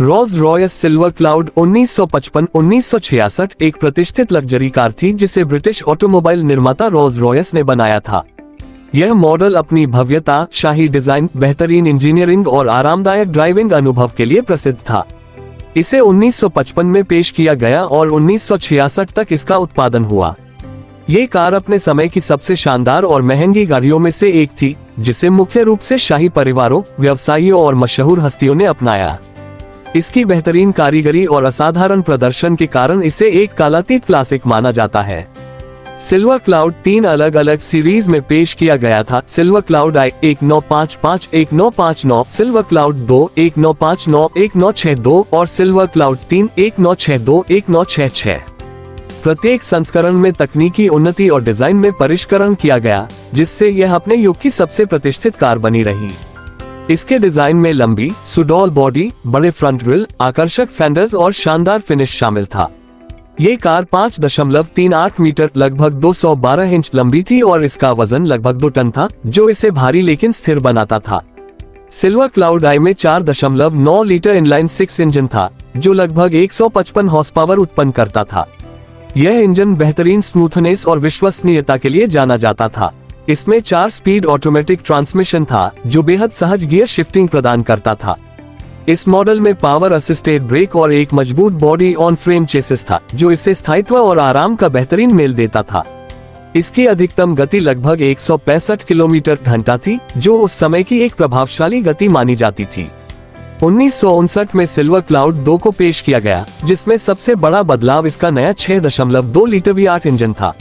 Rolls Royce silver cloud 1955-1966 एक प्रतिष्ठित luxury car थी जिसे ब्रिटिश ऑटोमोबाइल निर्माता रोल्स रॉयस ने बनाया था। यह मॉडल अपनी भव्यता, शाही डिजाइन, बेहतरीन इंजीनियरिंग और आरामदायक ड्राइविंग अनुभव के लिए प्रसिद्ध था। इसे 1955 में पेश किया गया और 1966 तक इसका उत्पादन हुआ। ये कार अपने समय की सबसे शानदार और महंगी गाड़ियों में से एक थी, जिसे मुख्य रूप से शाही परिवारों, व्यवसायियों और मशहूर हस्तियों ने अपनाया। इसकी बेहतरीन कारीगरी और असाधारण प्रदर्शन के कारण इसे एक कालातीत क्लासिक माना जाता है। सिल्वर क्लाउड 3 अलग अलग सीरीज में पेश किया गया था। Silver cloud I 1955-1959, silver cloud 2 1959-1962 और सिल्वर क्लाउड 3 1962-1966। प्रत्येक संस्करण में तकनीकी उन्नति और डिजाइन में परिष्करण किया गया, जिससे यह अपने युग की सबसे प्रतिष्ठित कार बनी रही। इसके डिजाइन में लंबी, सुडौल बॉडी, बड़े फ्रंट ग्रिल, आकर्षक फेंडर्स और शानदार फिनिश शामिल था। ये कार 5.38 मीटर लगभग 212 इंच लंबी थी और इसका वजन लगभग 2 टन था, जो इसे भारी लेकिन स्थिर बनाता था। सिल्वर क्लाउड I में 4.9 लीटर इनलाइन 6 इंजन था, जो लगभग 155 हॉर्स पावर उत्पन्न करता था। यह इंजन बेहतरीन स्मूथनेस और विश्वसनीयता के लिए जाना जाता था। इसमें 4 स्पीड ऑटोमेटिक ट्रांसमिशन था, जो बेहद सहज गियर शिफ्टिंग प्रदान करता था। इस मॉडल में पावर असिस्टेड ब्रेक और एक मजबूत बॉडी ऑन फ्रेम चेसिस था, जो इसे स्थायित्व और आराम का बेहतरीन मेल देता था। इसकी अधिकतम गति लगभग 165 किलोमीटर घंटा थी, जो उस समय की एक प्रभावशाली गति मानी जाती थी। 1959 में सिल्वर क्लाउड 2 को पेश किया गया, जिसमें सबसे बड़ा बदलाव इसका नया 6.2 लीटर V8 इंजन था।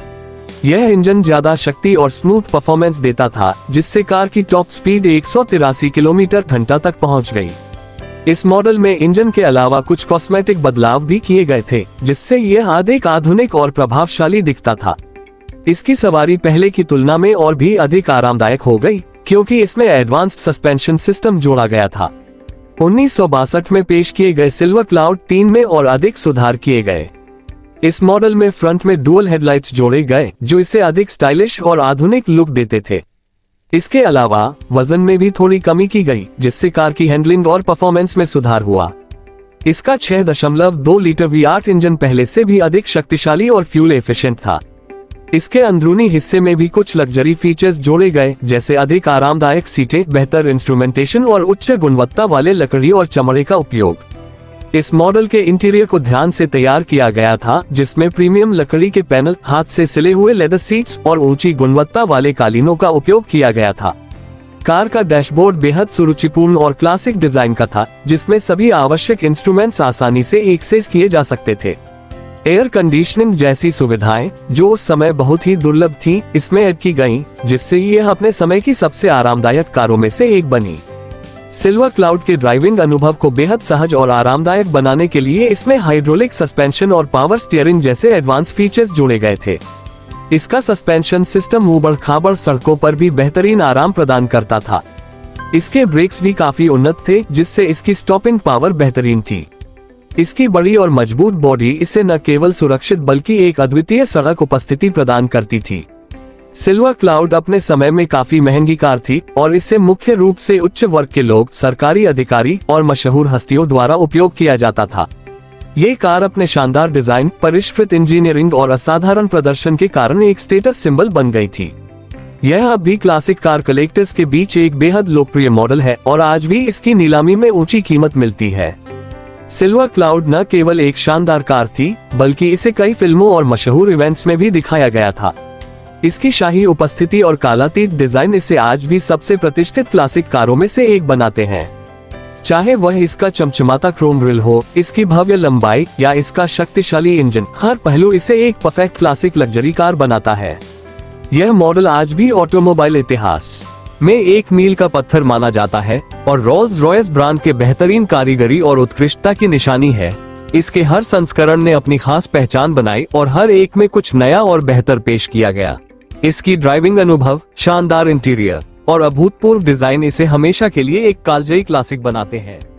यह इंजन ज्यादा शक्ति और स्मूथ परफॉर्मेंस देता था, जिससे कार की टॉप स्पीड 183 किलोमीटर घंटा तक पहुंच गई। इस मॉडल में इंजन के अलावा कुछ कॉस्मेटिक बदलाव भी किए गए थे, जिससे यह अधिक आधुनिक और प्रभावशाली दिखता था। इसकी सवारी पहले की तुलना में और भी अधिक आरामदायक हो गई, क्योंकि इसमें एडवांस्ड सस्पेंशन सिस्टम जोड़ा गया था। 1962 में पेश किए गए सिल्वर क्लाउड 3 में और अधिक सुधार किए गए। इस मॉडल में फ्रंट में डुअल हेडलाइट्स जोड़े गए, जो इसे अधिक स्टाइलिश और आधुनिक लुक देते थे। इसके अलावा वजन में भी थोड़ी कमी की गई, जिससे कार की हैंडलिंग और परफॉर्मेंस में सुधार हुआ। इसका 6.2 लीटर V8 इंजन पहले से भी अधिक शक्तिशाली और फ्यूल एफिशिएंट था। इसके अंदरूनी हिस्से में भी कुछ लग्जरी फीचर्स जोड़े गए, जैसे अधिक आरामदायक सीटें, बेहतर इंस्ट्रूमेंटेशन और उच्च गुणवत्ता वाले लकड़ी और चमड़े का उपयोग। इस मॉडल के इंटीरियर को ध्यान से तैयार किया गया था, जिसमें प्रीमियम लकड़ी के पैनल, हाथ से सिले हुए लेदर सीट्स और ऊंची गुणवत्ता वाले कालीनों का उपयोग किया गया था। कार का डैशबोर्ड बेहद सुरुचिपूर्ण और क्लासिक डिजाइन का था, जिसमें सभी आवश्यक इंस्ट्रूमेंट्स आसानी से एक्सेस किए जा सकते थे। एयर कंडीशनिंग जैसी सुविधाएं, जो उस समय बहुत ही दुर्लभ थीं, इसमें ऐड की गईं, जिससे यह अपने समय की सबसे आरामदायक कारों में से एक बनी। सिल्वर क्लाउड के ड्राइविंग अनुभव को बेहद सहज और आरामदायक बनाने के लिए इसमें हाइड्रोलिक सस्पेंशन और पावर स्टीयरिंग जैसे एडवांस फीचर्स जोड़े गए थे। इसका सस्पेंशन सिस्टम ऊबड़-खाबड़ सड़कों पर भी बेहतरीन आराम प्रदान करता था। इसके ब्रेक्स भी काफी उन्नत थे, जिससे इसकी स्टॉपिंग पावर बेहतरीन थी। इसकी बड़ी और मजबूत बॉडी इसे न केवल सुरक्षित बल्कि एक अद्वितीय सड़क उपस्थिति प्रदान करती थी। सिल्वर क्लाउड अपने समय में काफी महंगी कार थी और इसे मुख्य रूप से उच्च वर्ग के लोग, सरकारी अधिकारी और मशहूर हस्तियों द्वारा उपयोग किया जाता था। ये कार अपने शानदार डिजाइन, परिष्कृत इंजीनियरिंग और असाधारण प्रदर्शन के कारण एक स्टेटस सिंबल बन गई थी। यह अब भी क्लासिक कार कलेक्टर्स के बीच एक बेहद लोकप्रिय मॉडल है और आज भी इसकी नीलामी में ऊंची कीमत मिलती है। सिल्वर क्लाउड न केवल एक शानदार कार थी, बल्कि इसे कई फिल्मों और मशहूर इवेंट्स में भी दिखाया गया था। इसकी शाही उपस्थिति और कालातीत डिजाइन इसे आज भी सबसे प्रतिष्ठित क्लासिक कारों में से एक बनाते हैं। चाहे वह इसका चमचमाता क्रोम ग्रिल हो, इसकी भव्य लंबाई या इसका शक्तिशाली इंजन, हर पहलू इसे एक परफेक्ट क्लासिक लग्जरी कार बनाता है। यह मॉडल आज भी ऑटोमोबाइल इतिहास में एक मील का पत्थर माना जाता है और रोल्स रॉयस ब्रांड के बेहतरीन कारीगरी और उत्कृष्टता की निशानी है। इसके हर संस्करण ने अपनी खास पहचान बनाई और हर एक में कुछ नया और बेहतर पेश किया गया। इसकी ड्राइविंग अनुभव, शानदार इंटीरियर और अभूतपूर्व डिजाइन इसे हमेशा के लिए एक कालजयी क्लासिक बनाते हैं।